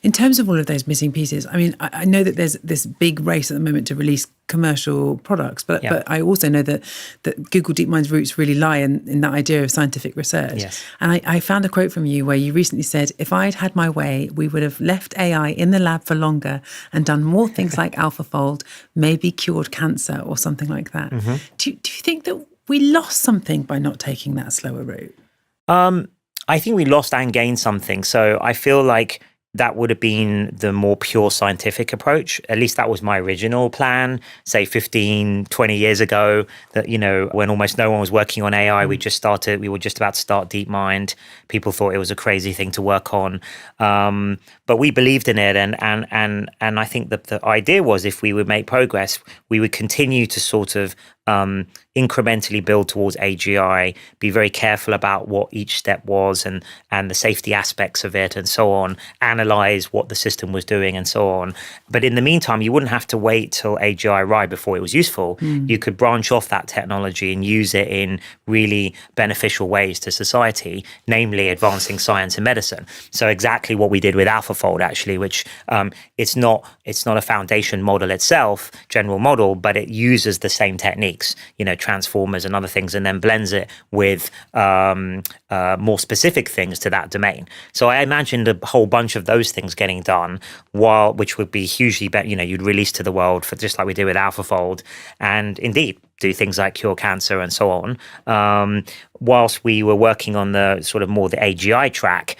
In terms of all of those missing pieces, I mean, I know that there's this big race at the moment to release commercial products, but I also know that Google DeepMind's roots really lie in that idea of scientific research. Yes. And I found a quote from you where you recently said, if I'd had my way, we would have left AI in the lab for longer and done more things like AlphaFold, maybe cured cancer or something like that. Mm-hmm. Do you think that we lost something by not taking that slower route? I think we lost and gained something. So I feel like that would have been the more pure scientific approach. At least that was my original plan, say 15, 20 years ago, that, when almost no one was working on AI, we were just about to start DeepMind. People thought it was a crazy thing to work on. But we believed in it. And I think that the idea was, if we would make progress, we would continue to sort of incrementally build towards AGI, be very careful about what each step was and the safety aspects of it and so on, analyze what the system was doing and so on. But in the meantime, you wouldn't have to wait till AGI arrived before it was useful. You could branch off that technology and use it in really beneficial ways to society, namely advancing science and medicine. So exactly what we did with AlphaFold, actually, which it's not a foundation model itself, general model, but it uses the same techniques, transformers and other things, and then blends it with more specific things to that domain. So I imagined a whole bunch of those things getting done, which would be hugely better. You'd release to the world, for just like we did with AlphaFold, and indeed do things like cure cancer and so on. Whilst we were working on the sort of more the AGI track,